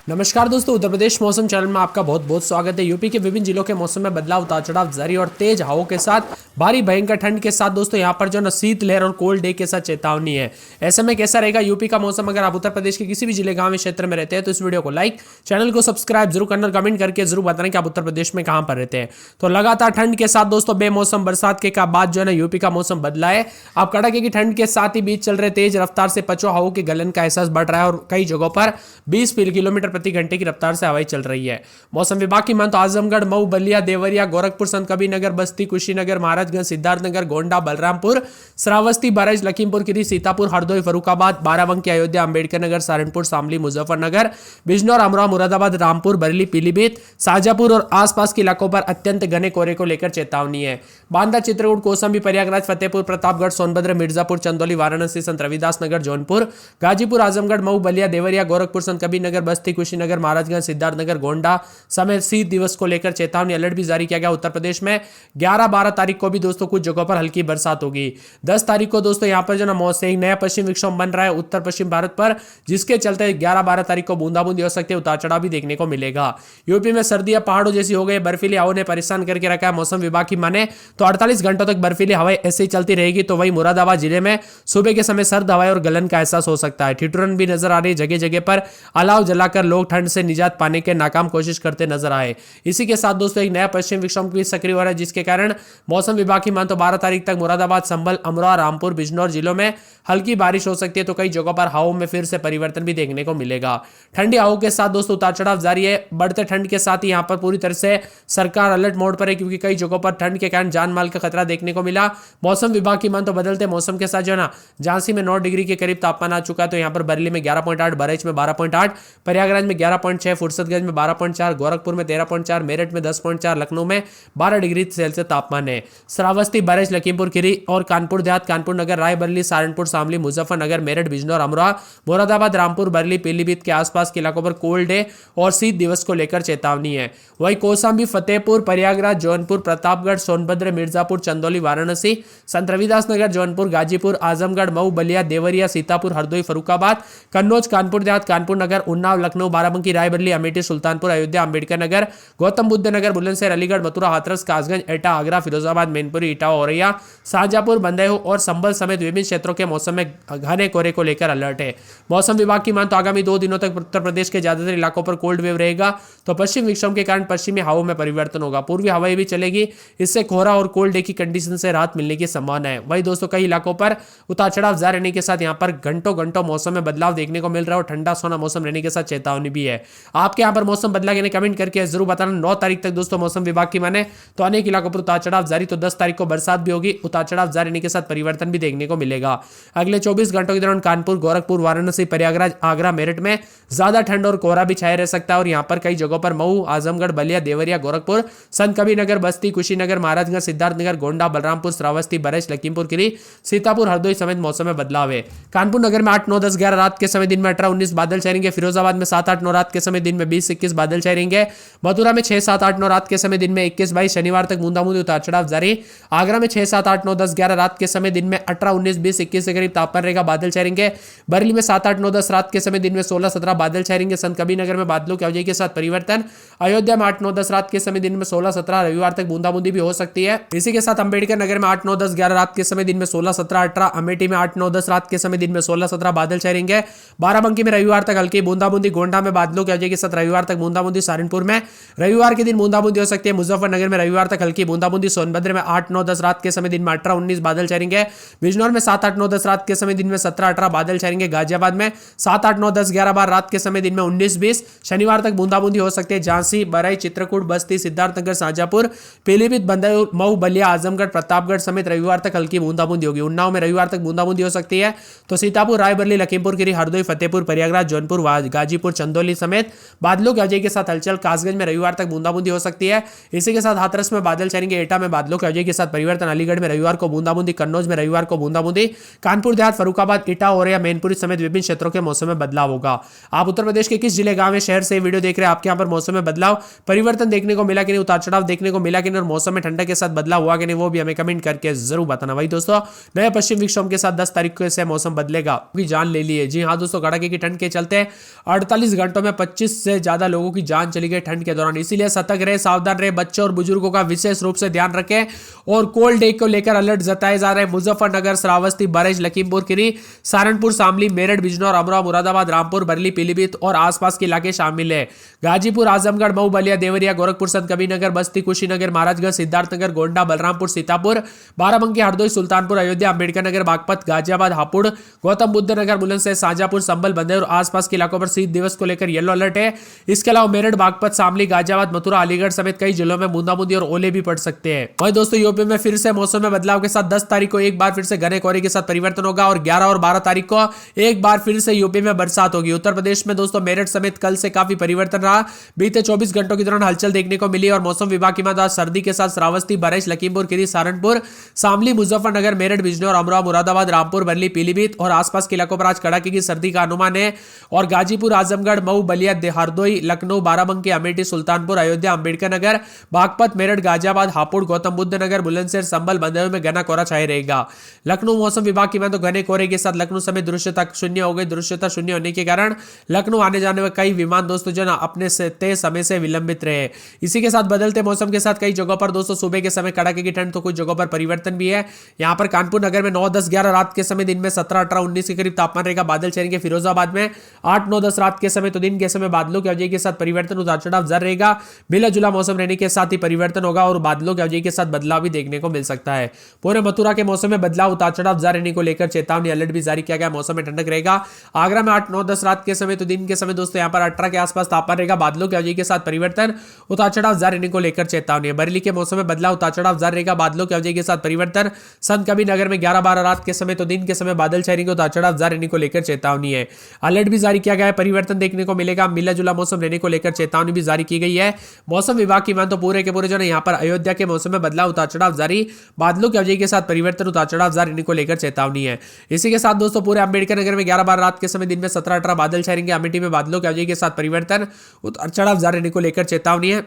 नमस्कार दोस्तों, उत्तर प्रदेश मौसम चैनल में आपका बहुत बहुत स्वागत है। यूपी के विभिन्न जिलों के मौसम में बदलाव, उतार चढ़ाव जारी और तेज हवाओं के साथ भारी भयंकर ठंड के साथ दोस्तों यहाँ पर जो है शीत लहर और कोल्ड डे के साथ चेतावनी है। ऐसे में कैसा रहेगा यूपी का मौसम? अगर आप उत्तर प्रदेश के किसी भी जिले, गांव, क्षेत्र में रहते हैं तो इस वीडियो को लाइक, चैनल को सब्सक्राइब जरूर करना, कमेंट करके जरूर बताना कि आप उत्तर प्रदेश में कहां पर रहते हैं। तो लगातार ठंड के साथ दोस्तों बेमौसम बरसात के बाद जो है ना यूपी का मौसम बदला है। आप कड़ाके की ठंड के साथ ही बीच चल रहे तेज रफ्तार से पछुआ हवाओं के गलन का एहसास बढ़ रहा है और कई जगहों पर 20 किलोमीटर प्रति घंटे की रफ्तार से हवाएं चल रही है। मौसम विभाग की मान तो आजमगढ़, मऊ, बलिया, देवरिया, गोरखपुर, संतकबीरनगर, बस्ती, कुशीनगर, महाराजगंज, सिद्धार्थनगर, गोंडा, बलरामपुर, श्रावस्ती, बहराइच, लखीमपुर खीरी, सीतापुर, हरदोई, फर्रुखाबाद, बाराबंकी, अयोध्या, अंबेडकर नगर, सहारनपुर, शामली, मुजफ्फरनगर, बिजनौर, अमरोहा, मुरादाबाद, रामपुर, बरेली, पीलीभीत, शाजापुर और आसपास के इलाकों पर अत्यंत घने कोहरे को लेकर चेतावनी है। बांदा, चित्रकूट, कौशाम्बी, प्रयागराज, फतेहपुर, प्रतापगढ़, सोनभद्र, मिर्जापुर, चंदौली, वाराणसी, संत रविदास नगर, जौनपुर, गाजीपुर, आजमगढ़, मऊ, बलिया, देवरिया, गोरखपुर, संतकबीरनगर, बस्ती, कुशीनगर, महाराजगंज, सिद्धार्थनगर, गोंडा समेत शीत दिवस को लेकर चेतावनी अलर्ट भी जारी किया गया। उत्तर प्रदेश में 11-12 तारीख को भी दोस्तों कुछ जगहों पर हल्की बरसात होगी। 10 तारीख को दोस्तों यहां पर जो ना मौसम एक नया पश्चिम विक्षोभ बन रहा है उत्तर पश्चिम भारत पर, जिसके चलते 11-12 तारीख को बूंदाबूंदी हो सकती है, उतार चढ़ाव भी देखने को मिलेगा। यूपी में सर्दियां पहाड़ों जैसी हो गई, बर्फीली हवाओं ने परेशान करके रखा है। मौसम विभाग की माने तो 48 घंटों तक बर्फीली हवाएं ऐसे ही चलती रहेगी। तो वही मुरादाबाद जिले में सुबह के समय सर्द हवाएं और गलन का एहसास हो सकता है। ठिठुरन भी नजर आ रही है, जगह जगह पर अलाव जलाकर लोग ठंड से निजात पाने के नाकाम कोशिश करते नजर आए। इसी के साथ दोस्तों एक नया पश्चिम विक्षोभ भी सक्रिय हो रहा है, जिसके कारण मौसम विभाग की मान तो 12 तारीख तक मुरादाबाद, संभल, अमरोहा, रामपुर, बिजनौर जिलों में हल्की बारिश हो सकती है। तो कई जगहों पर हवाओं में फिर से परिवर्तन भी देखने को मिलेगा। ठंडी हवाओं के साथ दोस्तों उतार चढ़ाव जारी है। बढ़ते ठंड के साथ ही यहां पर पूरी तरह से सरकार अलर्ट मोड पर है, क्योंकि कई जगहों पर ठंड के कारण जान माल का खतरा देखने को मिला। मौसम विभाग की मान तो बदलते मौसम के साथ जो है ना झांसी में 9 डिग्री के करीब तापमान आ चुका है। तो यहां पर बरेली में 11.8, बहराइच में 12.8, प्रयागराज में 11.6, फुर्सतगंज में 12.4, गोरखपुर में 13.4, मेरठ में 10.4, लखनऊ में 12 डिग्री सेल्सियस तापमान है। श्रावस्ती, बहराइच, लखीमपुर खीरी और कानपुर देहात, कानपुर नगर, रायबरेली, सहारनपुर, शामली, मुजफ्फरनगर, मेरठ, बिजनौर, अमरोहा, मुरादाबाद, रामपुर, बरेली, पीलीभीत के आसपास के इलाकों पर कोल्ड डे और शीत दिवस को लेकर चेतावनी है। वही कौशाम्बी, फतेहपुर, प्रयागराज, जौनपुर, प्रतापगढ़, सोनभद्र, मिर्जापुर, चंदौली, वाराणसी, संत रविदास नगर, जौनपुर, गाजीपुर, आजमगढ़, मऊ, बलिया, देवरिया, सीतापुर, हरदोई, फर्रुखाबाद, कन्नौज, कानपुर देहात, कानपुर नगर, उन्नाव, लखनऊ, बाराबंकी, रायबरेली, अमेठी, सुल्तानपुर, अयोध्या, अंबेडकर नगर, गौतम बुद्ध नगर, बुलंदशहर, अलीगढ़, मथुरा, हाथरस, कासगंज, एटा, आगरा, फिरोजाबाद, मैनपुरी, इटावा, औरैया, शाहजहांपुर, बंदरदेव और संभल समेत विभिन्न क्षेत्रों के मौसम में घने कोहरे को लेकर अलर्ट है। मौसम विभाग की मान तो आगामी 2 दिनों तक उत्तर प्रदेश के ज्यादातर इलाकों पर कोल्ड वेव रहेगा। तो पश्चिम विक्षोभ के कारण पश्चिमी हवाओं में परिवर्तन होगा, पूर्वी हवाएं भी चलेगी। इससे कोहरा और कोल्ड डे की कंडीशन से राहत मिलने की संभावना है। वही दोस्तों कई इलाकों पर उतार चढ़ाव जारी रहने के साथ यहाँ पर घंटों घंटों मौसम में बदलाव देखने को मिल रहा है और ठंडा सोना मौसम रहने के साथ चेतावनी भी है। आपके यहाँ पर मौसम बदला के कमेंट करके जरूर बताना। 9 तारीख तक दोस्तों मौसम विभाग की माने तो अनेक इलाकों पर उतार चढ़ाव जारी। तो 10 तारीख को बरसात भी होगी, उतार चढ़ाव जारी रहने के साथ परिवर्तन भी देखने को मिलेगा। अगले 24 घंटों के दौरान कानपुर, गोरखपुर, वाराणसी, प्रयागराज, आगरा, मेरठ में ज्यादा ठंड और कोहरा भी छाया रह सकता है और यहाँ पर कई जगहों पर मऊ, आजमगढ़, बलिया, देवरिया, गोरखपुर, संत कबीरनगर, बस्ती, कुशीनगर, महाराजगंज, सिद्धार्थनगर, गोंडा, बलरामपुर, श्रावस्ती, बहराइच, लखीमपुर खीरी, सीतापुर, हरदोई समेत मौसम में बदलाव है। कानपुर नगर में 8, 9, 10, 11 रात के समय दिन में 18, 19 बादल छाएंगे। फिरोजाबाद में 7, 8, 9 रात के समय दिन में 20, 21 बादल छाएंगे। मथुरा में 6, 7, 8, 9 रात के समय दिन में 21, 22 शनिवार तक बूंदाबूंदी, उतार चढ़ाव जारी। आगरा में 6, 7, 8, 9, 10, 11 रात के समय दिन में 18, 19, 20, 21 के करीब तापमान रहेगा, बादल छाएंगे। बरेली में 7, 8, 9, 10 रात के समय दिन में 16, 17 बादल छाएंगे। संत कबीरनगर में बादलों की अवधि के साथ परिवर्तन। अयोध्या में 8, 9, 10 रात के समय दिन में 16, 17 रविवार तक बूंदाबूंदी भी हो सकती है। इसी के साथ अंबेडकर नगर में 8, 9, 10, 11 रात के समय दिन में 16, 17, 18, अमेठी में 8, 9, 10 रात के समय दिन में 16, 17 बादल छाएंगे। बाराबंकी में रविवार तक हल्की बूंदाबूंदी, गोंडा में बादलों की अवधि के साथ रविवार तक बूंदाबूंदी, सहारनपुर में रविवार के दिन बूंदाबूंदी हो सकती है। मुजफ्फरनगर में रविवार तक हल्की बूंदाबूंदी, सोनभद्र में 8, 9, 10 रात के समय दिन में 18, 19 बादल छाएंगे। बिजनौर में 7, 8, 9, 10 रात के समय दिन में 17, 18 बादल छाएंगे। गाजियाबाद में 7, 8, 9, 10, 11 बार रात के समय दिन में 19, 20 शनिवार तक बूंदाबूंदी हो सकती है। झांसी, बहराइच, चित्रकूट, बस्ती, सिद्धार्थनगर, शाहजहांपुर, पीलीभीत, बंदरदेव, मऊ, बलिया, आजमगढ़, प्रतापगढ़ समेत रविवार तक हल्की बूंदाबूंदी होगी। उन्नाव में रविवार तक बूंदाबूंदी हो सकती है। तो सीतापुर, रायबरेली, लखीमपुर खीरी, हरदोई, फतेहपुर, प्रयागराज, जौनपुर, गाजीपुर, चंदौली समेत बादलों की अवधि के साथ हलचल। कासगंज में रविवार तक बूंदाबूंदी हो सकती है। इसी के साथ हाथरस में बादल छाएंगे। एटा में बादलों की अवधि के साथ परिवर्तन। अलीगढ़ में रविवार को बूंदाबूंदी, कन्नौज में रविवार को बूंदाबूंदी, कानपुर देहात, फर्रुखाबाद, इटा, औरैया, मैनपुरी समेत विभिन्न क्षेत्रों के मौसम में बदलाव होगा। आप उत्तर प्रदेश के किस जिले, गांव, शहर से वीडियो देख रहे हैं? आपके यहाँ पर मौसम में बदलाव, परिवर्तन देखने को मिला कि नहीं, उतार चढ़ाव देखने को मिला कि नहीं और मौसम में ठंडा के साथ बदलाव हुआ कि नहीं, वो भी हमें कमेंट करके जरूर बताना। वही दोस्तों नए पश्चिम विक्षोभ के साथ 10 तारीख से मौसम बदलेगा, जान ले लिए। जी हाँ दोस्तों, कड़ाके की ठंड के चलते 48 घंटों में 25 से ज्यादा लोगों की जान चली गई ठंड के दौरान। इसीलिए सतर्क रहे, सावधान रहे, बच्चों और बुजुर्गों का विशेष रूप से ध्यान रखें। और कोल्ड डे को लेकर अलर्ट जताए जा रहे हैं। मुजफ्फरनगर, श्रावस्ती, बरेली, लखीमपुर खीरी, सहारनपुर, शामली, मेरठ, बिजनौर, अमरोहा, मुरादाबाद, रामपुर, बरेली, पीलीभीत और आसपास के इलाके शामिल है। गाजीपुर, आजमगढ़, मऊ, बलिया, देवरिया, गोरखपुर, संतकबीरनगर, बस्ती, कुशीनगर, महाराजगंज, सिद्धार्थनगर, गोंडा, बलरामपुर, सीतापुर, बाराबंकी, हरदोई, सुल्तानपुर, अयोध्या, अंबेडकर नगर, बागपत, गाजियाबाद, हापुड़, गौतम बुद्ध नगर, बुलंदशहर, शाहजहांपुर, संभल, बंदेर और आसपास के इलाकों पर शीत दिवस को लेकर येलो अलर्ट है। इसके अलावा मेरठ, बागपत, शामली, गाजियाबाद, मथुरा, अलीगढ़ समेत कई जिलों में बूंदाबूंदी और ओले भी पड़ सकते हैं। वहीं दोस्तों यूपी में फिर से मौसम में बदलाव के साथ 10 तारीख को एक बार फिर से घने कोहरे के साथ परिवर्तन होगा और 11 और 12 तारीख को एक बार फिर से यूपी में बरसात होगी। उत्तर प्रदेश में दोस्तों मेरठ समेत कल से काफी परिवर्तन रहा। बीते 24 घंटों के दौरान हलचल देखने को मिली और मौसम विभाग की मात्रा सर्दी के साथ श्रावस्ती, बरेली, लखीमपुर खीरी, सहारनपुर, शामली, मुजफ्फरनगर, मेरठ, बिजनौर, अमरोहा, मुरादाबाद, रामपुर, बरेली, पीलीभीत और आसपास के इलाकों पर आज कड़ाके की सर्दी का अनुमान है। और गाजीपुर, आजमगढ़, मऊ, बलिया, हरदोई, लखनऊ, बाराबंकी, अमेठी, सुल्तानपुर, अयोध्या, अंबेडकर नगर, बागपत, मेरठ, गाजियाबाद, हापुड़, गौतम बुद्ध नगर, बुलंदशहर, संभल, बंदेर में घना कोहरा छाया रहेगा। लखनऊ मौसम विभाग की माने तो घने कोहरे के साथ लखनऊ समेत दृश्यता शून्य हो गई। दृश्यता शून्य होने के कारण लखनऊ आने जाने में कई विमान दोस्तों जो ना अपने से तय समय से विलंबित रहे। इसी के साथ बदलते मौसम के साथ कई जगहों पर दोस्तों सुबह के समय कड़ाके की ठंड तो कुछ जगहों पर परिवर्तन भी है। यहाँ पर कानपुर नगर में 9, 10, 11 रात के समय, दिन में 17, 18, 19 के करीब तापमान रहेगा। बादल छाएंगे। फिरोजाबाद में 8, 9, 10 रात के समय तो दिन के समय बादलों की अवधि के साथ परिवर्तन, उतार चढ़ाव जारी रहेगा। मिला जुला मौसम रहने के साथ ही परिवर्तन होगा और बादलों की अवधि के साथ बदलाव भी देखने को मिल सकता है। पूरे मथुरा के मौसम में बदलाव, उतार चढ़ाव जारी रहने को लेकर चेतावनी अलर्ट भी जारी किया गया। मौसम में ठंडक रहेगा। आगरा में 8, 9, 10 रात के समय तो दिन के समय दोस्तों यहाँ पर 18 के आसपास तापमान रहेगा। बादलों की अवधि के साथ परिवर्तन, उतार चढ़ाव जारी रहने को लेकर चेतावनी है। बरेली के मौसम में बदलाव, उतार चढ़ाव जारी रहेगा। बादलों की अवधि के साथ परिवर्तन। संतकबीरनगर में 11, 12 रात के समय तो दिन के समय बादल छाएंगे। उतार चढ़ाव जारी रहने को लेकर चेतावनी है। अलर्ट भी जारी किया गया है। परिवर्तन देखने को मिलेगा। मिला जुला मौसम रहने को लेकर चेतावनी भी जारी की गई है। मौसम विभाग की मान तो पूरे के पूरे जो है यहाँ पर अयोध्या के मौसम में बदलाव, उतार चढ़ाव जारी, बादलों की अवधि के साथ परिवर्तन, उतार चढ़ाव जारी रहने को लेकर चेतावनी है। इसी के साथ दोस्तों पूरे अंबेडकर नगर में 11, 12 रात के समय, दिन में 17, 18 बादल छाएंगे। अमेठी में बादलों की अवधि के साथ परिवर्तन, उतार चढ़ाव जारी रहने को लेकर चेतावनी है।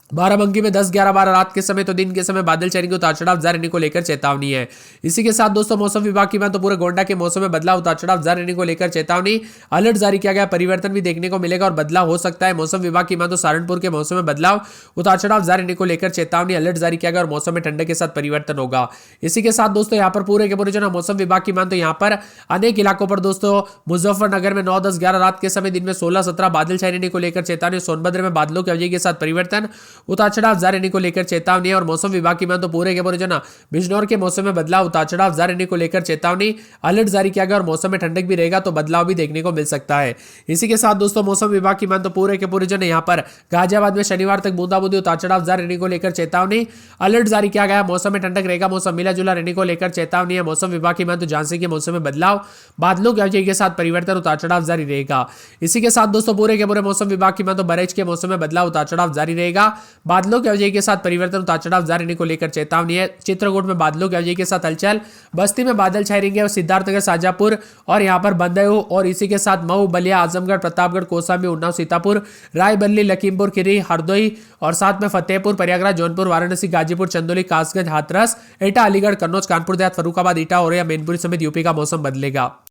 बाराबंकी में 10, 11, 12 रात के समय तो दिन के समय बादल छाएंगे। उतार चढ़ाव जारी रहने को लेकर चेतावनी है। इसी के साथ दोस्तों मौसम विभाग की बात तो पूरे गोंडा के मौसम में बदलाव, उतार चढ़ाव जारी रहने को लेकर चेतावनी, अलर्ट जारी किया गया। परिवर्तन भी देखने को मिलेगा और बदलाव हो सकता है। मौसम विभाग की बात तो सहारनपुर के मौसम में बदलाव, उतार चढ़ाव जारी रहने को लेकर चेतावनी, अलर्ट जारी किया गया और मौसम में ठंडक के साथ परिवर्तन होगा। इसी के साथ दोस्तों यहाँ पर पूरे के पूरे जो ना मौसम विभाग की मान तो यहाँ पर अनेक इलाकों पर दोस्तों मुजफ्फरनगर में 9, 10, 11 रात के समय, दिन में 16, 17 बादल छाए रहने को लेकर चेतावनी। सोनभद्र में बादलों की अवधि के साथ परिवर्तन, उतार चढ़ाव जारी रहने को लेकर चेतावनी है। और मौसम विभाग की मान तो पूरे के पूरे जो ना बिजनौर के मौसम में बदलाव, उतार चढ़ाव जारी रहने को लेकर चेतावनी, अलर्ट जारी किया गया और मौसम में ठंडक भी रहेगा तो बदलाव भी देखने को मिल सकता है। इसी के साथ दोस्तों मौसम विभाग की मान तो पूरे के पूरे जो है यहाँ पर गाजियाबाद में शनिवार तक बूंदाबूंदी, उतार चढ़ाव जारी रहने को लेकर चेतावनी, अलर्ट जारी किया गया। मौसम में ठंडक रहेगा। मौसम मिला जुला रहने को लेकर चेतावनी है। मौसम विभाग की मान तो झांसी के मौसम में बदलाव, बादलों की अवधि के साथ परिवर्तन, उतार चढ़ाव जारी रहेगा। इसी के साथ दोस्तों पूरे के पूरे मौसम विभाग की मान तो बरेली के मौसम में बदलाव, उतार चढ़ाव जारी रहेगा। बादलों की अवधि के साथ परिवर्तन, उतार चढ़ाव जारी रहने को लेकर चेतावनी है। चित्रकूट में बादलों की अवधि के साथ हलचल, बस्ती में बादल छाए रहेंगे और सिद्धार्थनगर, शाहजहांपुर और यहाँ पर बंदेऊ और इसी के साथ मऊ, बलिया, आजमगढ़, प्रतापगढ़, कौशाम्बी, उन्नाव, सीतापुर, रायबरेली, लखीमपुर खीरी, हरदोई और साथ में फतेहपुर, प्रयागराज, जौनपुर, वाराणसी, गाजीपुर, चंदौली, कासगंज, हाथरस, एटा, अलीगढ़, कन्नौज, कानपुर देहात, फर्रुखाबाद, ईटा, औरैया, मैनपुरी समेत यूपी का मौसम बदलेगा।